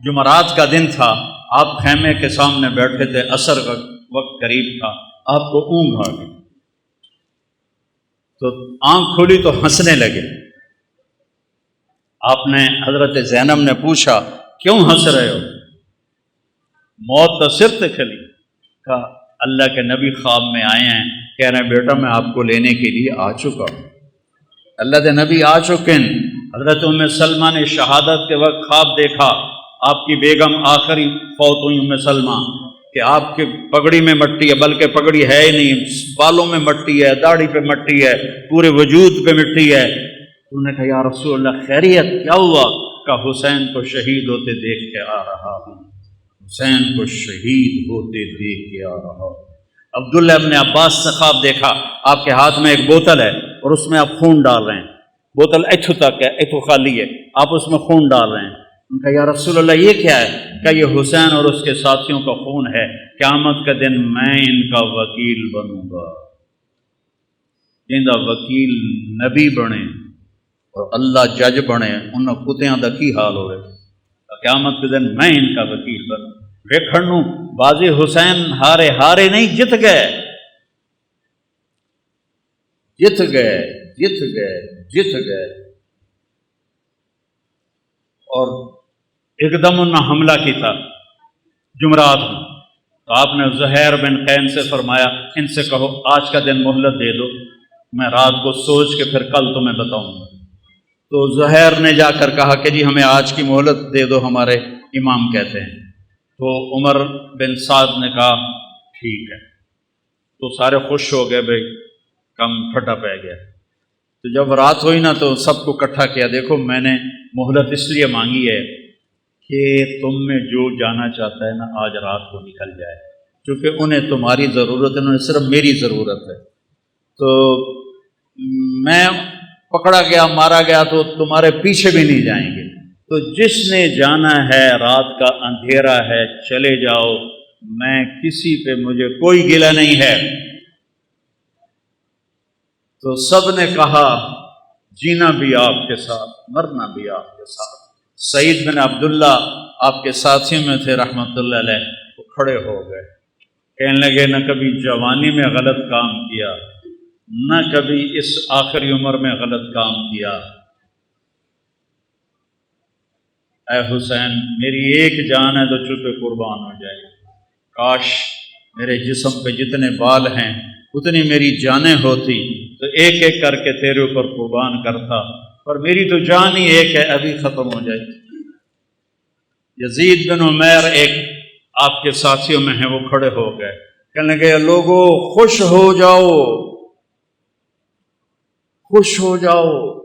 جمعرات کا دن تھا، آپ خیمے کے سامنے بیٹھے تھے، عصر کا وقت قریب تھا، آپ کو اونگ آ گئی تو آنکھ کھلی تو ہنسنے لگے۔ آپ نے حضرت زینب نے پوچھا کیوں ہنس رہے ہو؟ موت تو سر سے کھلی۔ کہا اللہ کے نبی خواب میں آئے ہیں، کہہ رہے ہیں بیٹا میں آپ کو لینے کے لیے آ چکا ہوں۔ اللہ کے نبی آ چکے ہیں۔ حضرت ام سلمہ نے شہادت کے وقت خواب دیکھا، آپ کی بیگم آخری فوت ہوئی ام سلمہ، کہ آپ کے پگڑی میں مٹی ہے، بلکہ پگڑی ہے ہی نہیں، بالوں میں مٹی ہے، داڑھی پہ مٹی ہے، پورے وجود پہ مٹی ہے۔ انہوں نے کہا یا رسول اللہ خیریت کیا ہوا؟ کہ حسین کو شہید ہوتے دیکھ کے آ رہا ہوں، حسین کو شہید ہوتے دیکھ کے آ رہا ہوں۔ عبداللہ ابن عباس سے خواب دیکھا، آپ کے ہاتھ میں ایک بوتل ہے اور اس میں آپ خون ڈال رہے ہیں، بوتل ایتھو تک ہے، ایتھو خالی ہے، آپ اس میں خون ڈال رہے ہیں۔ ان کا یا رسول اللہ یہ کیا ہے؟ کہ یہ حسین اور اس کے ساتھیوں کا خون ہے، قیامت کا دن میں ان کا وکیل بنوں گا۔ جنہاں وکیل نبی بنے اور اللہ جج بنے، انہاں کتیاں دا کی حال ہوئے؟ قیامت کے دن میں ان کا وکیل بنوں۔ ویکھنوں بازی حسین ہارے ہارے نہیں، جت گئے جت گئے جت گئے جت گئے۔ اور ایک دم انہوں نے حملہ کی تھا جمعرات میں، تو آپ نے زہیر بن قین سے فرمایا ان سے کہو آج کا دن مہلت دے دو، میں رات کو سوچ کے پھر کل تمہیں بتاؤں گا۔ تو زہیر نے جا کر کہا کہ جی ہمیں آج کی مہلت دے دو، ہمارے امام کہتے ہیں۔ تو عمر بن سعد نے کہا ٹھیک ہے۔ تو سارے خوش ہو گئے، بھائی کم پھٹا پہ گیا۔ تو جب رات ہوئی نا تو سب کو اکٹھا کیا، دیکھو میں نے مہلت اس لیے مانگی ہے کہ تم میں جو جانا چاہتا ہے نا آج رات کو نکل جائے، کیونکہ انہیں تمہاری ضرورت ہے، انہیں صرف میری ضرورت ہے۔ تو میں پکڑا گیا مارا گیا تو تمہارے پیچھے بھی نہیں جائیں گے، تو جس نے جانا ہے رات کا اندھیرا ہے چلے جاؤ، میں کسی پہ مجھے کوئی گلہ نہیں ہے۔ تو سب نے کہا جینا بھی آپ کے ساتھ، مرنا بھی آپ کے ساتھ۔ سعید بن عبداللہ آپ کے ساتھیوں میں تھے رحمۃ اللہ علیہ، وہ کھڑے ہو گئے، کہنے لگے نہ کبھی جوانی میں غلط کام کیا، نہ کبھی اس آخری عمر میں غلط کام کیا۔ اے حسین میری ایک جان ہے تو چپے قربان ہو جائے، کاش میرے جسم پہ جتنے بال ہیں اتنی میری جانیں ہوتی تو ایک ایک کر کے تیرے اوپر قربان کرتا، پر میری تو جان ہی ایک ہے، ابھی ختم ہو جائے۔ یزید بن عمیر ایک آپ کے ساتھیوں میں ہیں، وہ کھڑے ہو گئے، کہنے لگے لوگوں خوش ہو جاؤ، خوش ہو جاؤ،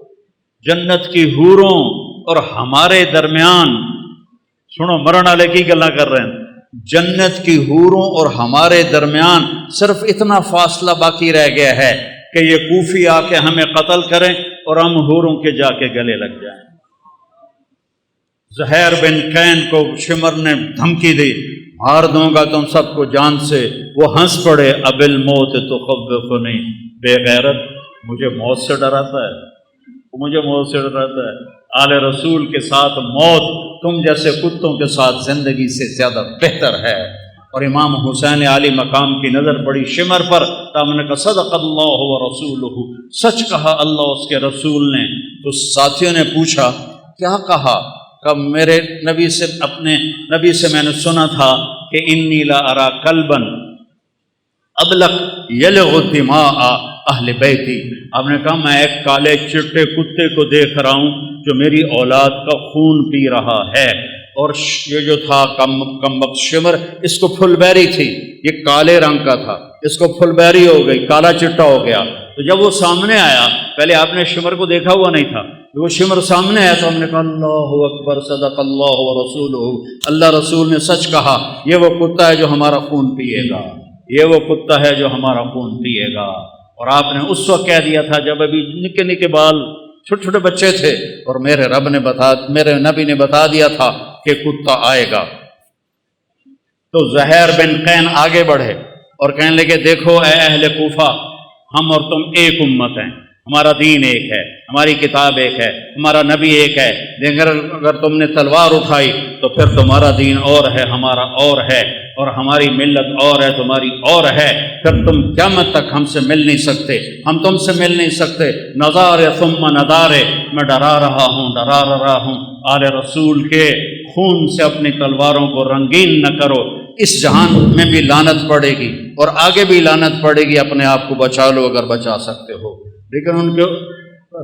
جنت کی حوروں اور ہمارے درمیان، سنو مرن والے کی گلاں کر رہے ہیں، جنت کی حوروں اور ہمارے درمیان صرف اتنا فاصلہ باقی رہ گیا ہے کہ یہ کوفی آ کے ہمیں قتل کریں اور ہم حوروں کے جا کے گلے لگ جائیں۔ زہیر بن قین کو شمر نے دھمکی دی، مار دوں گا تم سب کو جان سے۔ وہ ہنس پڑے، اب الموت تخوفنی، بے غیرت مجھے موت سے ڈراتا ہے، مجھے موت سے ڈراتا ہے۔ آل رسول کے ساتھ موت تم جیسے کتوں کے ساتھ زندگی سے زیادہ بہتر ہے۔ اور امام حسین عالی مقام کی نظر پڑی شمر پر، تو ہم نے کہا صدق اللہ و رسولہ، سچ کہا اللہ اس کے رسول نے۔ تو ساتھیوں نے پوچھا کیا کہا؟ کہ میرے نبی سے، اپنے نبی سے میں نے سنا تھا کہ انی لا ارا کلبا ابلق یلغ دماء اہل بیتی۔ آپ نے کہا میں ایک کالے چٹے کتے کو دیکھ رہا ہوں جو میری اولاد کا خون پی رہا ہے۔ اور یہ جو تھا کم وقت شمر، اس کو پھل بیری تھی، یہ کالے رنگ کا تھا، اس کو پھل بیری ہو گئی، کالا چٹا ہو گیا۔ تو جب وہ سامنے آیا، پہلے آپ نے شمر کو دیکھا ہوا نہیں تھا، جب وہ شمر سامنے آیا تو ہم نے کہا اللہ اکبر، صدق اللہ و رسولہ، اللہ رسول نے سچ کہا، یہ وہ کتا ہے جو ہمارا خون پیے گا، یہ وہ کتا ہے جو ہمارا خون پیے گا۔ اور آپ نے اس وقت کہہ دیا تھا جب ابھی نکے نکے بال، چھوٹے چھوٹے بچے تھے، اور میرے نبی نے بتا دیا تھا کہ کتا آئے گا۔ تو زہیر بن قین آگے بڑھے اور کہنے لگے دیکھو اے اہل کوفہ، ہم اور تم ایک امت ہیں، ہمارا دین ایک ہے، ہماری کتاب ایک ہے، ہمارا نبی ایک ہے، لیکن اگر تم نے تلوار اٹھائی تو پھر تمہارا دین اور ہے، ہمارا اور ہے، اور ہماری ملت اور ہے، تمہاری اور ہے، پھر تم قیامت تک ہم سے مل نہیں سکتے، ہم تم سے مل نہیں سکتے۔ نظار ثم ندارے، میں ڈرا رہا ہوں آل رسول کے خون سے اپنی تلواروں کو رنگین نہ کرو، اس جہان میں بھی لعنت پڑے گی اور آگے بھی لعنت پڑے گی، اپنے آپ کو بچا لو اگر بچا سکتے ہو۔ لیکن ان کو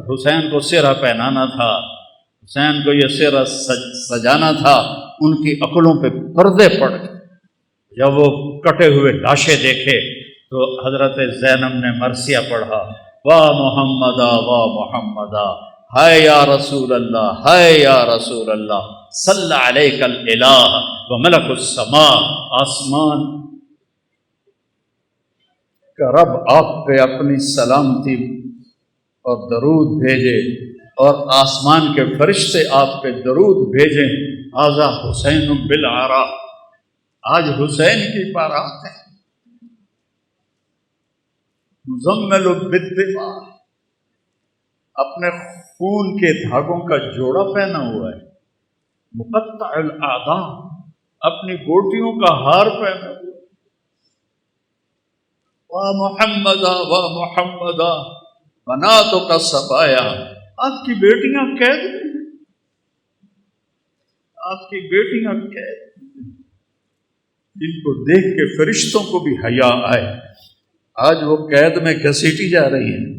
حسین کو سرہ پہنانا تھا، حسین کو یہ سرہ سجانا تھا، ان کی عقلوں پہ پردے پڑ گئے۔ جب وہ کٹے ہوئے لاشیں دیکھے تو حضرت زینب نے مرثیہ پڑھا، واہ محمدا واہ محمدا، ہائے یا رسول اللہ، ہائے یا رسول اللہ، صلی علیک الالہ و ملک السماء، آسمان کا رب آپ پہ اپنی سلامتی اور درود بھیجے، اور آسمان کے فرشتے آپ پہ درود بھیجیں۔ ھذا حسین بالعراء، آج حسین کی بارات ہے، مزمل بالدماء، اپنے خون کے دھاگوں کا جوڑا پہنا ہوا ہے، مقطع الاعضاء، اپنی گوٹیوں کا ہار پہنا ہوا ہے، واہ محمدا واہ محمدا بناتک سبایا، آپ کی بیٹیاں قید میں ہیں، آپ کی بیٹیاں قید میں ہیں، جن کو دیکھ کے فرشتوں کو بھی حیا آئے، آج وہ قید میں گھسیٹی جا رہی ہیں۔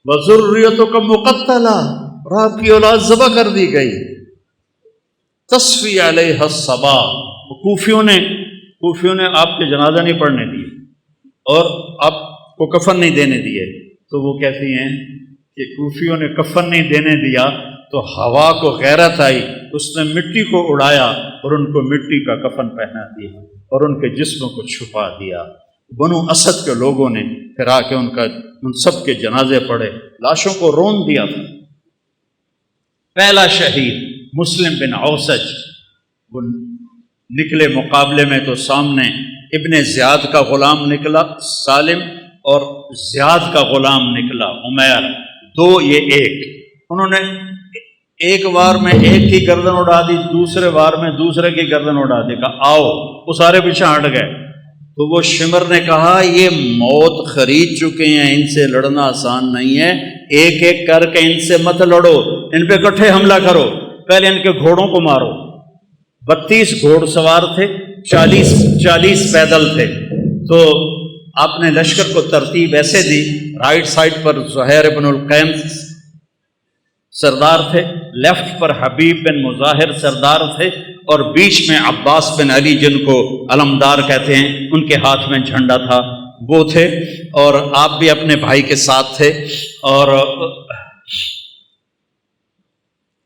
وذریتک مقتلہ، اور آپ کی اولاد ذبح کر دی گئی۔ تصفی علیہ الصبا، کوفیوں نے آپ کے جنازہ نہیں پڑھنے دیے اور آپ کو کفن نہیں دینے دیے، تو وہ کہتی ہیں کہ کوفیوں نے کفن نہیں دینے دیا تو ہوا کو غیرت آئی، اس نے مٹی کو اڑایا اور ان کو مٹی کا کفن پہنا دیا اور ان کے جسموں کو چھپا دیا۔ بنو اسد کے لوگوں نے پھر آ کے ان سب کے جنازے پڑھے، لاشوں کو رون دیا تھا۔ پہلا شہید مسلم بن اوسج، وہ نکلے مقابلے میں تو سامنے ابن زیاد کا غلام نکلا سالم، اور زیاد کا غلام نکلا عمیر، دو یہ ایک، انہوں نے ایک وار میں ایک کی گردن اڑا دی، دوسرے وار میں دوسرے کی گردن اڑا دی، کہا آؤ، وہ سارے پیچھے ہٹ گئے۔ تو وہ شمر نے کہا یہ موت خرید چکے ہیں، ان سے لڑنا آسان نہیں ہے، ایک ایک کر کے ان سے مت لڑو، ان پہ اکٹھے حملہ کرو، پہلے ان کے گھوڑوں کو مارو۔ 32 گھوڑ سوار تھے، 40 پیدل تھے، تو آپ نے لشکر کو ترتیب ایسے دی، رائٹ سائڈ پر زہیر بن القیم سردار تھے، لیفٹ پر حبیب بن مظاہر سردار تھے، اور بیچ میں عباس بن علی جن کو علمدار کہتے ہیں، ان کے ہاتھ میں جھنڈا تھا، وہ تھے، اور آپ بھی اپنے بھائی کے ساتھ تھے، اور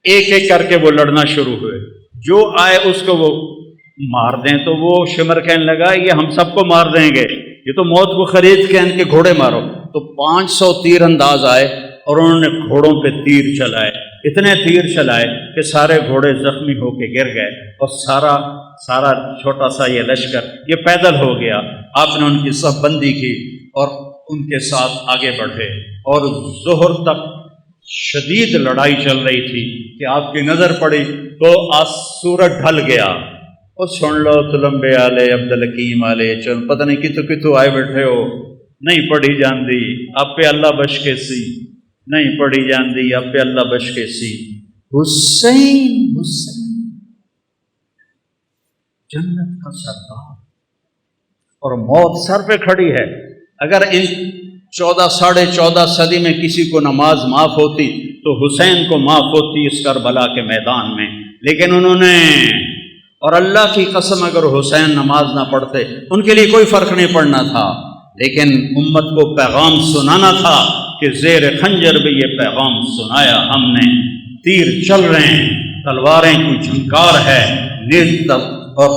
ایک ایک کر کے وہ لڑنا شروع ہوئے، جو آئے اس کو وہ مار دیں۔ تو وہ شمر کہنے لگا یہ ہم سب کو مار دیں گے، یہ تو موت کو خرید کے ان کے گھوڑے مارو۔ تو 500 تیر انداز آئے اور انہوں نے گھوڑوں پہ تیر چلائے، اتنے تیر چلائے کہ سارے گھوڑے زخمی ہو کے گر گئے، اور سارا چھوٹا سا یہ لشکر یہ پیدل ہو گیا۔ آپ نے ان کی صف بندی کی اور ان کے ساتھ آگے بڑھے، اور ظہر تک شدید لڑائی چل رہی تھی کہ آپ کی نظر پڑی تو سورج ڈھل گیا، اور سن لو تلمبے آلے عبدالحکیم آلے، چل پتہ نہیں کتوں آئے بیٹھے ہو، نہیں پڑھی جاندی آپ پہ اللہ بش کے سی، نہیں پڑھی جاندی آپ پہ اللہ بش کے سی۔ حسین جنت کا سردار، اور موت سر پہ کھڑی ہے۔ اگر ان 14 صدی میں کسی کو نماز معاف ہوتی تو حسین کو معاف ہوتی اس کربلا کے میدان میں، لیکن انہوں نے، اور اللہ کی قسم اگر حسین نماز نہ پڑھتے ان کے لیے کوئی فرق نہیں پڑنا تھا، لیکن امت کو پیغام سنانا تھا کہ زیر خنجر بھی یہ پیغام سنایا ہم نے، تیر چل رہے ہیں، تلواریں کی جھنکار ہے، نیز اور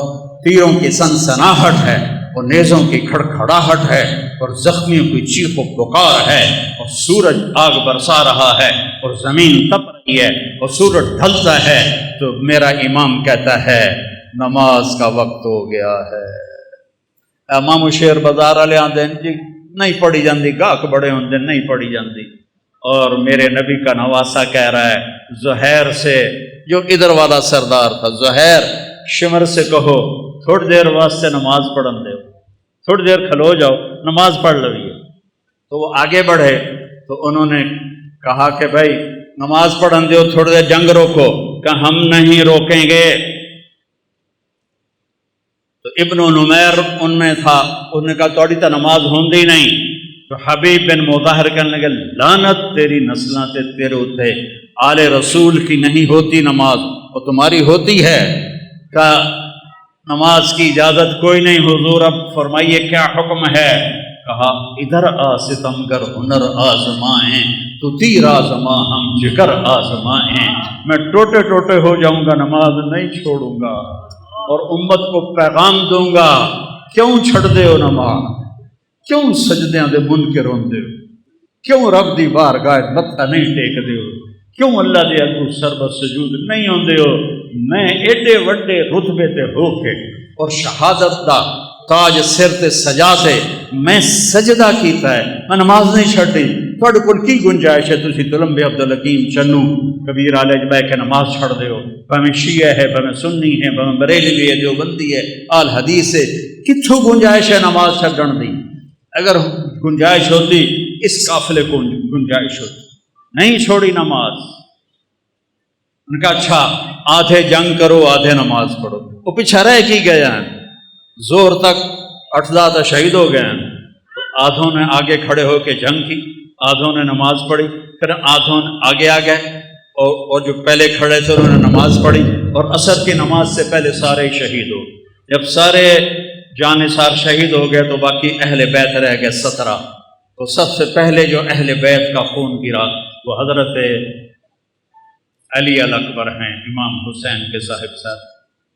تیروں کی سنسناہٹ ہے، اور نیزوں کی کھڑکھڑاہٹ ہے، اور زخمیوں کی چیخ و پکار ہے، اور سورج آگ برسا رہا ہے، اور زمین تپ رہی ہے، اور سورج ڈھلتا ہے، تو میرا امام کہتا ہے نماز کا وقت ہو گیا ہے۔ امام شیر بازار والے آتے ہیں جی نہیں پڑھی جاندی، گاہک بڑے ہوندے نہیں پڑھی جاندی۔ اور میرے نبی کا نواسا کہہ رہا ہے زہیر سے، جو ادھر والا سردار تھا، زہیر شمر سے کہو تھوڑی دیر واسطے نماز پڑھن دے، تھوڑی دیر کھلو جاؤ نماز پڑھ لویے۔ تو وہ آگے بڑھے تو انہوں نے کہا کہ بھائی نماز پڑھن دیو، تھوڑی دیر جنگ روکو، کہ ہم نہیں روکیں گے۔ تو ابن نمیر ان میں تھا، انہوں نے کہا توڑی تا نماز ہوندی نہیں۔ تو حبیب بن مظاہر کہنے لگے لعنت تیری نسلاں تے تیرے اتے، آل رسول کی نہیں ہوتی نماز، اور تمہاری ہوتی ہے۔ کہ نماز کی اجازت کوئی نہیں حضور، اب فرمائیے کیا حکم ہے؟ کہا ادھر آ ستمگر ہنر آزمائیں، تو تیر آزما ہم جگر آزمائیں، میں ٹوٹے ٹوٹے ہو جاؤں گا نماز نہیں چھوڑوں گا، اور امت کو پیغام دوں گا کیوں چھڑ دے ہو نماز، کیوں سجدیاں دے منکر ہوندے ہو، کیوں رب دی بارگاہ متھا نہیں ٹیک دے ہو، کیوں اللہ دے اگوں سربت سجود نہیں ہوندے ہو۔ میں ایڈے وڈے رتبے تے ہو کے اور شہادت دا تاج سر تے سجا تے میں سجدہ کیتا ہے، میں نماز نہیں چھڈی، تھوڑے کول کی گنجائش ہے تسی تلمبے عبدالحکیم چنو کبیر عالج بہ کے نماز چھڑ دے ہو؟ بھویں شیعہ ہے، بھویں سنی ہے، بھویں بریلوی ہے، دیوبندی ہے، آل حدیث ہے، کتھوں گنجائش ہے نماز چھڈن دی؟ اگر گنجائش ہوتی اس قافلے کو گنجائش ہوتی، نہیں چھوڑی نماز۔ ان کا اچھا آدھے جنگ کرو آدھے نماز پڑھو، وہ پیچھے رہ کی گئے ہیں، زور تک 8 شہید ہو گئے ہیں۔ تو آدھوں نے آگے کھڑے ہو کے جنگ کی، آدھوں نے نماز پڑھی، پھر آدھوں آگے آ گئے اور جو پہلے کھڑے تھے انہوں نے نماز پڑھی، اور عصر کی نماز سے پہلے سارے شہید ہو۔ جب سارے جانثار شہید ہو گئے تو باقی اہل بیت رہ گئے 17۔ تو سب سے پہلے جو اہل بیت کا خون گرا وہ حضرت علی الاکبر ہیں، امام حسین کے صاحب صاحب۔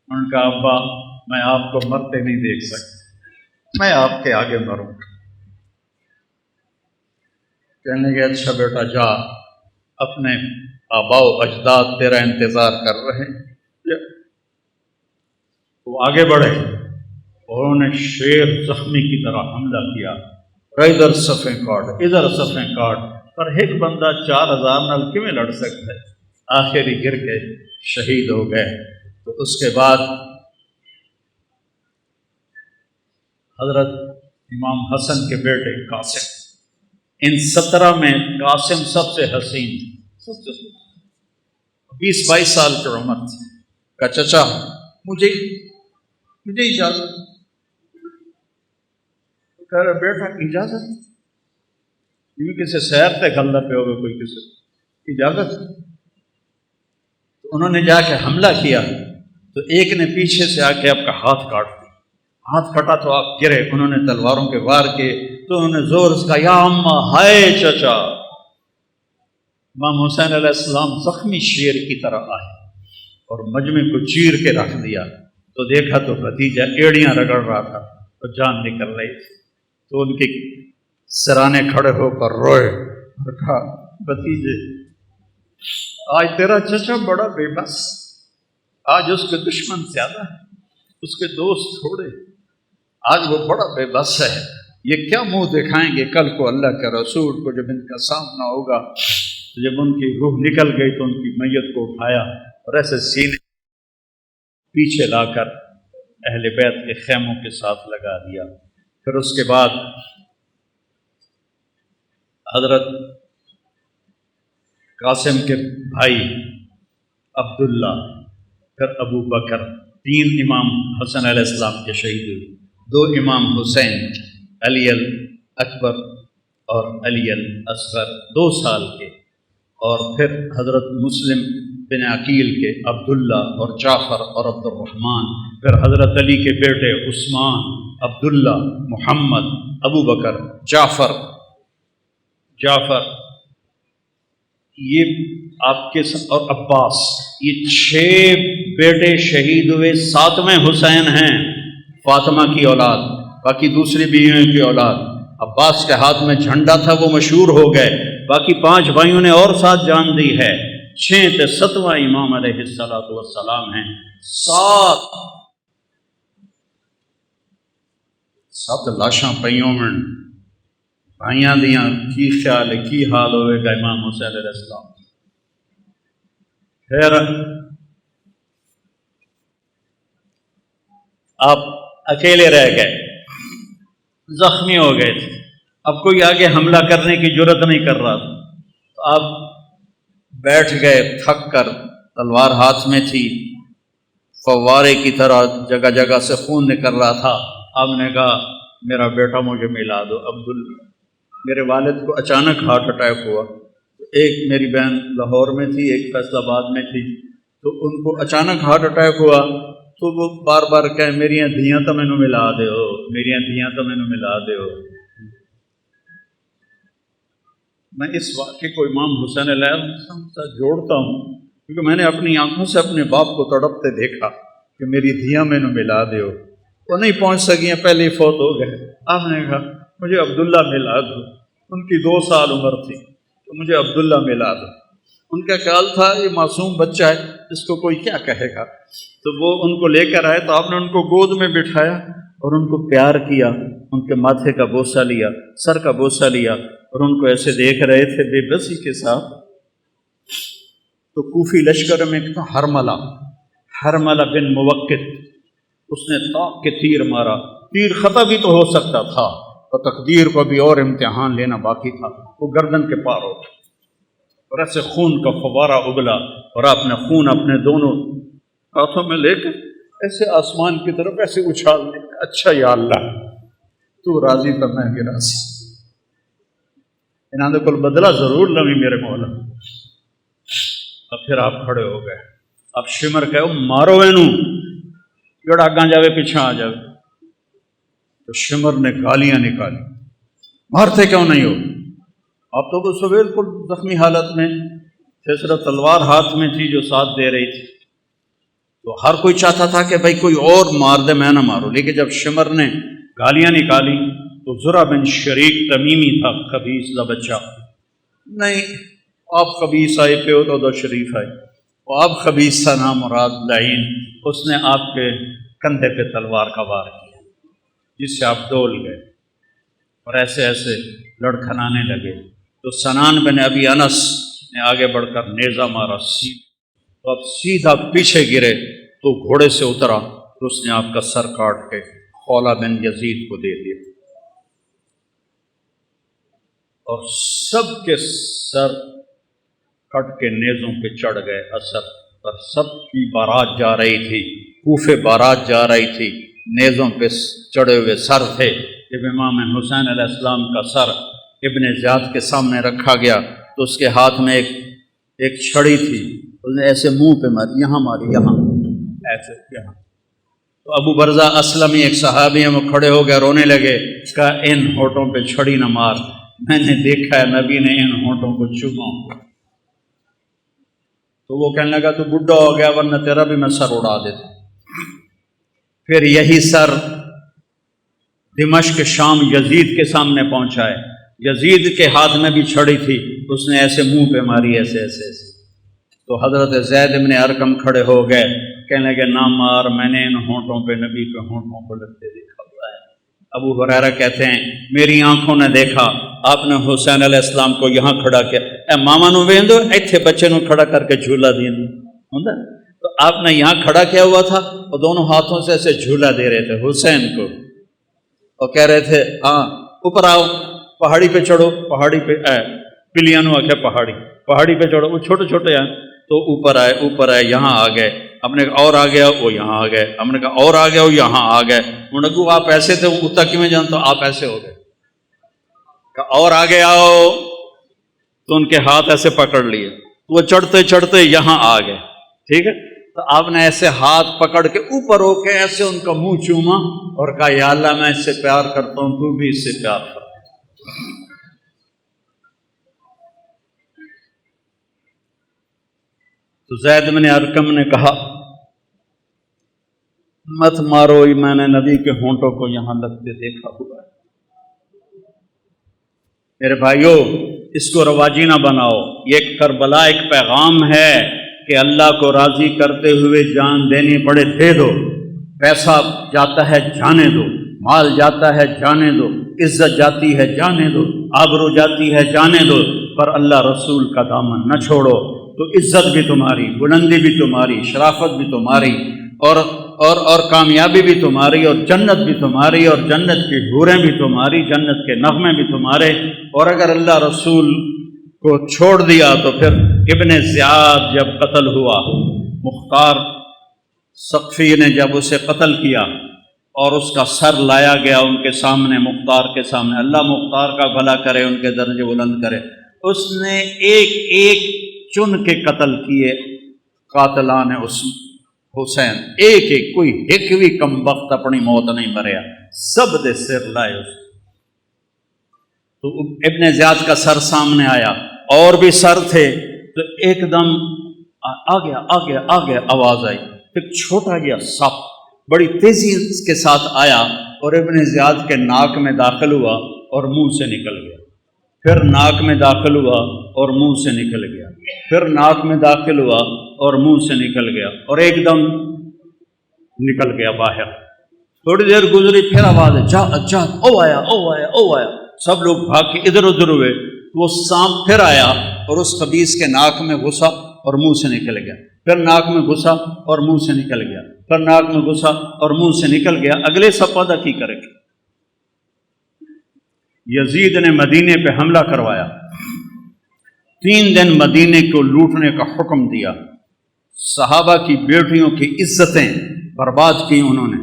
ان کا ابا میں آپ کو مرتے نہیں دیکھ سکتا، میں آپ کے آگے مروں۔ کہنے لگے اچھا بیٹا جا، اپنے آباء و اجداد تیرا انتظار کر رہے ہیں۔ وہ آگے بڑھے، انہوں نے شیر زخمی کی طرح حملہ کیا، ادھر صفیں کاٹ ادھر صفیں کاٹ، پر ایک بندہ 4000 نال کیویں لڑ سکتا ہے؟ آخری گر کے شہید ہو گئے۔ تو اس کے بعد حضرت امام حسن کے بیٹے قاسم، ان 17 میں قاسم سب سے حسین، 20-22 سال کی عمر تھی۔ کہا چچا مجھے اجازت، کہہ رہے بیٹا اجازت؟ یہ کسی سیر تے گھلدا پہ ہوگا کوئی کسی اجازت؟ تو انہوں نے جا کے حملہ کیا تو ایک نے پیچھے سے آ کے آپ کا ہاتھ کاٹ دیا، ہاتھ کٹا تو آپ گرے، انہوں نے تلواروں کے وار کیے تو انہوں نے زور سے کہا یا اماں ہائے چچا۔ امام حسین علیہ السلام زخمی شیر کی طرح آئے اور مجمع کو چیر کے رکھ دیا، تو دیکھا تو بھتیجا ایڑیاں رگڑ رہا تھا تو جان نکل رہی تھی۔ تو ان کے سرانے کھڑے ہو کر روئے اور کہا بھتیجے آج تیرا چچا بڑا بے بس، آج اس کے دشمن زیادہ ہیں، اس کے دوست تھوڑے، آج وہ بڑا بے بس ہے، یہ کیا منہ دکھائیں گے کل کو اللہ کے رسول کو جب ان کا سامنا ہوگا۔ جب ان کی روح نکل گئی تو ان کی میت کو اٹھایا اور ایسے سینے پیچھے لا کر اہل بیت کے خیموں کے ساتھ لگا دیا۔ پھر اس کے بعد حضرت قاسم کے بھائی عبداللہ، پھر ابو بکر، 3 امام حسن علیہ السلام کے شہید ہوئے، 2 امام حسین، علی الاکبر اور علی الاصغر 2 سال کے، اور پھر حضرت مسلم بن عقیل کے عبداللہ اور جعفر اور عبد الرحمن، پھر حضرت علی کے بیٹے عثمان، عبداللہ، محمد، ابو بکر، جعفر یہ آپ کے اور عباس، یہ 6 بیٹے شہید ہوئے۔ 7ویں حسین ہیں، فاطمہ کی اولاد، باقی دوسری بیویوں کی اولاد۔ عباس کے ہاتھ میں جھنڈا تھا، وہ مشہور ہو گئے، باقی 5 بھائیوں نے اور ساتھ جان دی ہے۔ 6 تے 7واں امام علیہ السلام ہیں۔ 7 لاشاں پئیوں میں بھائیاں دیاں کی خیال ہے کی حال ہوئے گا امام حسین علیہ السلام۔ پھر آپ اکیلے رہ گئے، زخمی ہو گئے تھے، اب کوئی آگے حملہ کرنے کی جرت نہیں کر رہا تھا، تو آپ بیٹھ گئے تھک کر، تلوار ہاتھ میں تھی، فوارے کی طرح جگہ جگہ سے خون نکل رہا تھا۔ آپ نے کہا میرا بیٹا مجھے ملا دو عبداللہ۔ میرے والد کو اچانک ہارٹ اٹیک ہوا، ایک میری بہن لاہور میں تھی، ایک فیصل آباد میں تھی، تو ان کو اچانک ہارٹ اٹیک ہوا، تو وہ بار بار کہیں میریاں دھیاں تو مینوں ملا دیو، میریاں دھیاں تو مینوں ملا دیو۔ میں اس واقعے کو امام حسین علیہ السلام سے جوڑتا ہوں کیونکہ میں نے اپنی آنکھوں سے اپنے باپ کو تڑپتے دیکھا کہ میری دھیاں مینوں ملا دیو۔ وہ نہیں پہنچ سکیں، پہلے ہی فوت ہو گئے۔ آپ نے کہا مجھے عبداللہ ملا دو، ان کی 2 سال عمر تھی، تو مجھے عبداللہ ملا دو۔ ان کا خیال تھا یہ معصوم بچہ ہے، اس کو کوئی کیا کہے گا، تو وہ ان کو لے کر آئے، تو آپ نے ان کو گود میں بٹھایا اور ان کو پیار کیا، ان کے ماتھے کا بوسہ لیا، سر کا بوسہ لیا، اور ان کو ایسے دیکھ رہے تھے بے بسی کے ساتھ۔ تو کوفی لشکر میں ایک تھا حرملہ بن موقت، اس نے طاق کے تیر مارا، تیر خطا بھی تو ہو سکتا تھا، تو تقدیر کو بھی اور امتحان لینا باقی تھا، وہ گردن کے پار ہو گیا، اور ایسے خون کا فوارہ ابلا، اور آپ نے خون اپنے دونوں ہاتھوں میں لے کر ایسے آسمان کی طرف ایسے اچھال دیا، اچھا یا اللہ تو راضی تو میں بھی راضی، انہوں نے کل بدلہ ضرور لوی میرے مولا۔ اب پھر آپ کھڑے ہو گئے، اب شمر کہو مارو اینوں، جڑا آگاں جاوے پیچھے آ جاوے۔ تو شمر نے گالیاں نکالی، مارتے کیوں نہیں ہو؟ آپ تو وہ بالکل زخمی حالت میں تھے، صرف تلوار ہاتھ میں تھی جو ساتھ دے رہی تھی، تو ہر کوئی چاہتا تھا کہ بھائی کوئی اور مار دے، میں نہ ماروں، لیکن جب شمر نے گالیاں نکالی تو زرع بن شریک تمیمی تھا، خبیث کا بچہ، نہیں آپ خبیث آئے پہ ہو تو دو شریف آئے، وہ آپ خبیث تھا نام مراد لعین، اس نے آپ کے کندھے پہ تلوار کا وار کیا، جس سے آپ ڈول گئے اور ایسے ایسے لڑکھنانے لگے۔ تو سنان بن ابی انس نے آگے بڑھ کر نیزہ مارا، تو اب سیدھا پیچھے گرے تو گھوڑے سے اترا، تو اس نے آپ کا سر کاٹ کے خولہ بن یزید کو دے دیا، اور سب کے سر کٹ کے نیزوں پہ چڑھ گئے اثر پر، سب کی بارات جا رہی تھی، کوفے بارات جا رہی تھی، نیزوں پہ چڑھے ہوئے سر تھے۔ جب امام حسین علیہ السلام کا سر ابن زیاد کے سامنے رکھا گیا تو اس کے ہاتھ میں ایک چھڑی تھی، اس نے ایسے منہ پہ ماری، یہاں ماری، یہاں ایسے یہاں۔ تو ابو برزہ اسلمی ایک صحابی ہیں، وہ کھڑے ہو گئے، رونے لگے، کہا ان ہونٹوں پہ چھڑی نہ مار، میں نے دیکھا ہے نبی نے ان ہونٹوں کو چوما۔ تو وہ کہنے لگا تو بڈھا ہو گیا، ورنہ تیرا بھی میں سر اڑا دیتا۔ پھر یہی سر دمشق شام یزید کے سامنے پہنچا ہے، یزید کے ہاتھ میں بھی چھڑی تھی، اس نے ایسے منہ پہ ماری، ایسے ایسے ایسے۔ تو حضرت زید بن ارقم کھڑے ہو گئے، کہنے لگے نہ مار، میں نے ان ہونٹوں پہ نبی کے ہونٹوں کو لگتے دیکھا ہوا ہے۔ ابو ہریرہ کہتے ہیں میری آنکھوں نے دیکھا آپ نے حسین علیہ السلام کو یہاں کھڑا کیا، اے ماما نو ویندو ایتھے بچے نو کھڑا کر کے جھولا دین ہوندا، تو آپ نے یہاں کھڑا کیا ہوا تھا اور دونوں ہاتھوں سے ایسے جھولا دے رہے تھے حسین کو، اور کہہ رہے تھے ہاں اوپر آؤ، پہاڑی پہ چڑھو، پہاڑی پہ پلیاں نو آکھے پہاڑی پہ چڑھو، وہ چھوٹے چھوٹے ہیں تو اوپر آئے، یہاں آ گئے، ہم نے کہا اور آ گیا، وہ یہاں آ گئے، ہم نے کہا اور آ گیا، وہ یہاں آ گئے، انہوں نے کہا آپ ایسے تھے، وہ تک میں جانتا آپ ایسے ہو گئے، کہا اور آگے آؤ، تو ان کے ہاتھ ایسے پکڑ لیے، وہ چڑھتے چڑھتے یہاں آ گئے، ٹھیک ہے، تو آپ نے ایسے ہاتھ پکڑ کے اوپر ہو کے ایسے ان کا منہ چوما اور کہا یا اللہ میں اس سے پیار کرتا ہوں، تو بھی اس سے پیار کر۔ تو زید بن ارقم نے کہا مت مارو، میں نے نبی کے ہونٹوں کو یہاں لگتے دیکھا ہوا ہے۔ میرے بھائیو اس کو رواجی نہ بناؤ، یہ کربلا ایک پیغام ہے کہ اللہ کو راضی کرتے ہوئے جان دینی پڑے دے دو، پیسہ جاتا ہے جانے دو، مال جاتا ہے جانے دو، عزت جاتی ہے جانے دو، آبرو جاتی ہے جانے دو، پر اللہ رسول کا دامن نہ چھوڑو تو عزت بھی تمہاری، بلندی بھی تمہاری، شرافت بھی تمہاری، اور کامیابی بھی تمہاری، اور جنت بھی تمہاری، اور جنت کی حوریں بھی تمہاری، جنت کے نغمے بھی تمہارے۔ اور اگر اللہ رسول کو چھوڑ دیا تو پھر ابن زیاد جب قتل ہوا، مختار ثقفی نے جب اسے قتل کیا اور اس کا سر لایا گیا ان کے سامنے، مختار کے سامنے، اللہ مختار کا بھلا کرے، ان کے درجے بلند کرے، اس نے ایک ایک چن کے قتل کیے قاتلان حسین، ایک ایک، کوئی ایک بھی کم وقت اپنی موت نہیں مریا، سب دے سر لائے اس۔ تو ابن زیاد کا سر سامنے آیا، اور بھی سر تھے، تو ایک دم آ گیا آواز آئی، ایک چھوٹا گیا سپ بڑی تیزی کے ساتھ آیا اور ابن زیاد کے ناک میں داخل ہوا اور منہ سے نکل گیا، پھر ناک میں داخل ہوا اور منہ سے نکل گیا، پھر ناک میں داخل ہوا اور منہ سے نکل گیا، اور ایک دم نکل گیا باہر۔ تھوڑی دیر گزری، پھر آواز ہے، جا او آیا، سب لوگ بھاگ کے ادھر ادھر ہوئے، وہ سانپ پھر آیا اور اس خبیث کے ناک میں گھسا اور منہ سے نکل گیا، پھر ناک میں گھسا اور منہ سے نکل گیا، پھر ناک میں گھسا اور منہ سے نکل گیا۔ اگلے سپادہ کی کرے گا؟ یزید نے مدینے پہ حملہ کروایا، 3 دن مدینے کو لوٹنے کا حکم دیا، صحابہ کی بیٹیوں کی عزتیں برباد کی انہوں نے،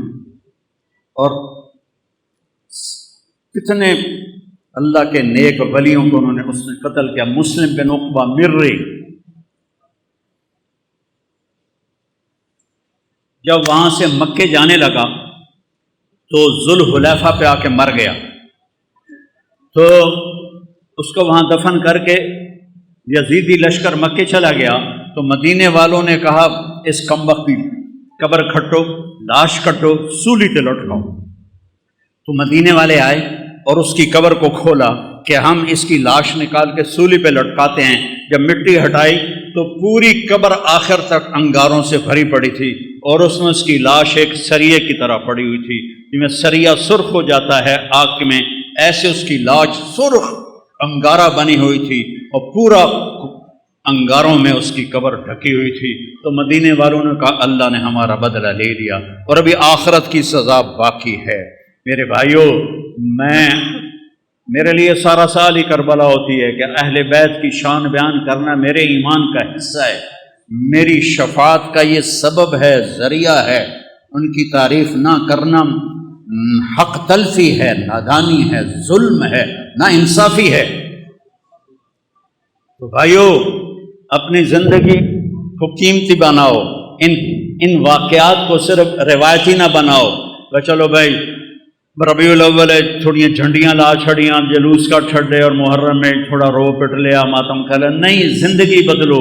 اور کتنے اللہ کے نیک ولیوں کو انہوں نے اس نے قتل کیا۔ مسلم بن عقبہ مرری جب وہاں سے مکے جانے لگا تو ذوالحلیفہ پہ آ کے مر گیا، تو اس کو وہاں دفن کر کے یزیدی لشکر مکے چلا گیا، تو مدینے والوں نے کہا اس کمبخت کی قبر کھٹو، لاش کٹو، سولی پہ لٹکاؤ۔ تو مدینے والے آئے اور اس کی قبر کو کھولا کہ ہم اس کی لاش نکال کے سولی پہ لٹکاتے ہیں۔ جب مٹی ہٹائی تو پوری قبر آخر تک انگاروں سے بھری پڑی تھی، اور اس میں اس کی لاش ایک سریے کی طرح پڑی ہوئی تھی، جس میں سریا سرخ ہو جاتا ہے آگ میں، ایسے اس کی لاش سرخ انگارہ بنی ہوئی تھی، اور پورا انگاروں میں اس کی قبر ڈھکی ہوئی تھی۔ تو مدینے والوں نے کہا اللہ نے ہمارا بدلہ لے لیا، اور ابھی آخرت کی سزا باقی ہے۔ میرے بھائیوں، میرے لیے سارا سال ہی کربلا ہوتی ہے کہ اہل بیت کی شان بیان کرنا میرے ایمان کا حصہ ہے، میری شفاعت کا یہ سبب ہے، ذریعہ ہے۔ ان کی تعریف نہ کرنا حق تلفی ہے، نادانی ہے، ظلم ہے، نا انصافی ہے۔ تو بھائیو، اپنی زندگی کو قیمتی بناؤ، ان واقعات کو صرف روایتی نہ بناؤ کہ چلو بھائی ربیع الاول ہے، تھوڑی جھنڈیاں لا چھڑیاں، جلوس کا چھڑے، اور محرم میں تھوڑا رو پٹ لیا، ماتم کھا لیا۔ نہیں، زندگی بدلو،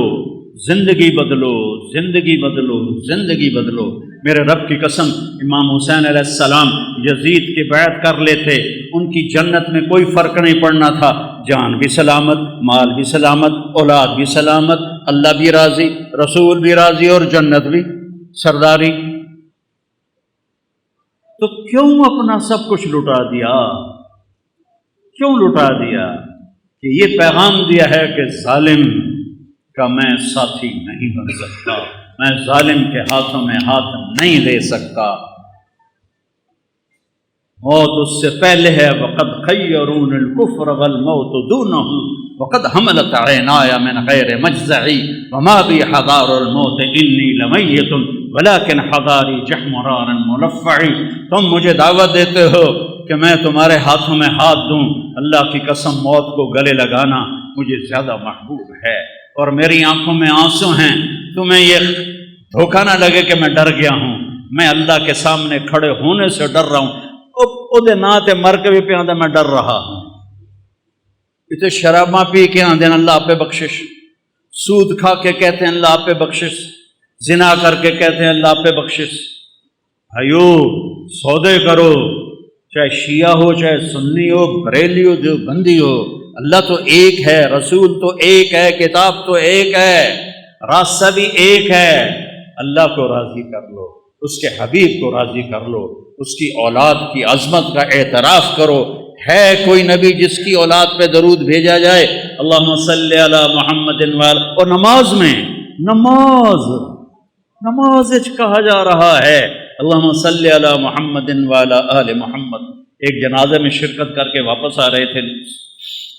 زندگی بدلو، زندگی بدلو، زندگی بدلو۔ میرے رب کی قسم، امام حسین علیہ السلام یزید کی بیعت کر لیتے، ان کی جنت میں کوئی فرق نہیں پڑنا تھا، جان بھی سلامت، مال بھی سلامت، اولاد بھی سلامت، اللہ بھی راضی، رسول بھی راضی، اور جنت بھی سرداری۔ تو کیوں اپنا سب کچھ لٹا دیا؟ کیوں لٹا دیا؟ کہ یہ پیغام دیا ہے کہ ظالم کا میں ساتھی نہیں بن سکتا، میں ظالم کے ہاتھوں میں ہاتھ نہیں دے سکتا۔ موت اس سے پہلے ہے، وقد خیرون الکفر والموت دونہم وقد حملت عینایا من غیر مجزعی وما بی حضار الموت انی لمیت ولیکن حضاری جحمرار ملفعی۔ تم مجھے دعوت دیتے ہو کہ میں تمہارے ہاتھوں میں ہاتھ دوں، اللہ کی قسم موت کو گلے لگانا مجھے زیادہ محبوب ہے، اور میری آنکھوں میں آنسو ہیں۔ تمہیں یہ دھوکہ نہ لگے کہ میں ڈر گیا ہوں، میں اللہ کے سامنے کھڑے ہونے سے ڈر رہا ہوں۔ او نا تے مر کے بھی پہ آدھا میں ڈر رہا ہوں۔ اتنے شراباں پی کے آدھے اللہ آپ پہ بخشش، سود کھا کے کہتے ہیں اللہ آپ پہ بخشش، زنا کر کے کہتے ہیں اللہ آپ پہ بخشش۔ بھائیو، سودے کرو، چاہے شیعہ ہو، چاہے سنی ہو، بریلی ہو، جو بندی ہو، اللہ تو ایک ہے، رسول تو ایک ہے، کتاب تو ایک ہے، راستہ بھی ایک ہے۔ اللہ کو راضی کر لو، اس کے حبیب کو راضی کر لو، اس کی اولاد کی عظمت کا اعتراف کرو، ہے کوئی نبی جس کی اولاد پہ درود بھیجا جائے؟ اللہم صلی علی محمد وعلی، اور نماز میں نماز کہا جا رہا ہے اللہم صلی علی محمد وعلی آل محمد۔ ایک جنازے میں شرکت کر کے واپس آ رہے تھے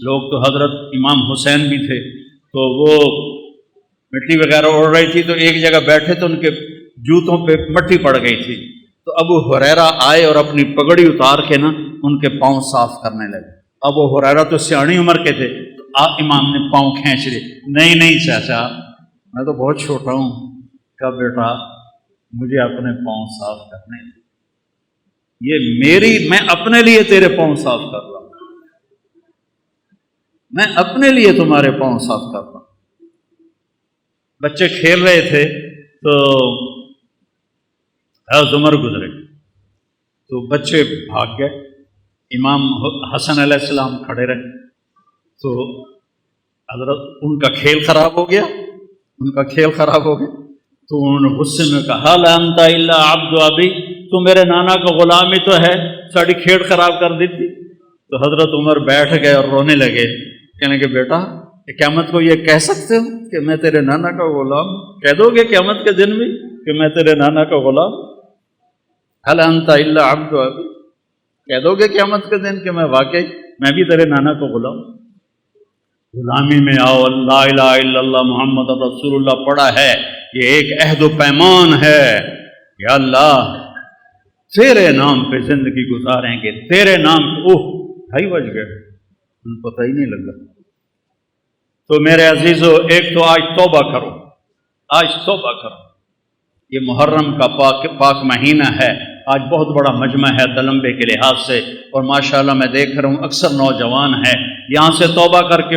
لوگ، تو حضرت امام حسین بھی تھے، تو وہ مٹی وغیرہ اڑ رہی تھی، تو ایک جگہ بیٹھے تو ان کے جوتوں پہ مٹی پڑ گئی تھی، تو ابو ہریرہ آئے اور اپنی پگڑی اتار کے نا ان کے پاؤں صاف کرنے لگے۔ ابو ہریرہ تو سیاਣੀ عمر کے تھے، تو امام نے پاؤں کھینچ لیے۔ نہیں چاچا، میں تو بہت چھوٹا ہوں۔ کہا بیٹا مجھے اپنے پاؤں صاف کرنے، یہ میں اپنے لیے تیرے پاؤں صاف کر رہا ہوں، میں اپنے لیے تمہارے پاؤں صاف کر رہا ہوں۔ بچے کھیل رہے تھے تو عمر گزرے، تو بچے بھاگ گئے، امام حسن علیہ السلام کھڑے رہے، تو حضرت ان کا کھیل خراب ہو گیا، تو انہوں نے غصے میں کہا لا انت الا عبد ابی، تو میرے نانا کا غلام ہی تو ہے، ساری کھیل خراب کر دی تھی۔ تو حضرت عمر بیٹھ گئے اور رونے لگے، کہنے کہ بیٹا قیامت کو یہ کہہ سکتے ہو کہ میں تیرے نانا کا غلام؟ کہہ دو گے قیامت کے دن بھی کہ میں تیرے نانا کا غلام؟ هل انت الا عبد ابی، کہہ دو گے قیامت کے دن کہ میں بھی تیرے نانا کا غلام؟ غلامی میں آؤ، لا الہ الا اللہ محمد رسول اللہ پڑھا ہے، یہ ایک عہد و پیمان ہے، یا اللہ تیرے نام پہ زندگی گزاریں گے، تیرے نام پہ۔ 2:30 بج گئے، پتہ ہی نہیں لگا۔ تو میرے عزیزو، ایک تو آج توبہ کرو، یہ محرم کا پاک مہینہ ہے، آج بہت بڑا مجمع ہے دلمبے کے لحاظ سے، اور ماشاءاللہ میں دیکھ رہا ہوں اکثر نوجوان ہیں، یہاں سے توبہ کر کے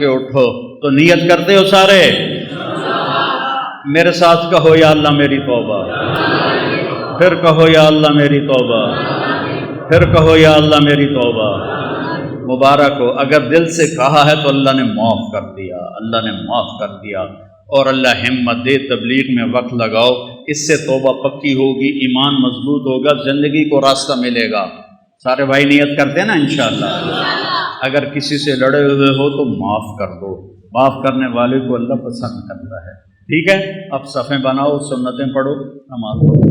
اٹھو، تو نیت کرتے ہو سارے؟ میرے ساتھ کہو یا اللہ میری توبہ، پھر کہو یا اللہ میری توبہ، پھر کہو یا اللہ میری توبہ۔ مبارک ہو، اگر دل سے کہا ہے تو اللہ نے معاف کر دیا، اور اللہ ہمت دے، تبلیغ میں وقت لگاؤ، اس سے توبہ پکی ہوگی، ایمان مضبوط ہوگا، زندگی کو راستہ ملے گا۔ سارے بھائی نیت کرتے ہیں نا انشاءاللہ؟ اگر کسی سے لڑے ہوئے ہو تو معاف کر دو، معاف کرنے والے کو اللہ پسند کرتا ہے۔ ٹھیک ہے، اب صفیں بناؤ، سنتیں پڑھو، نماز پڑھو۔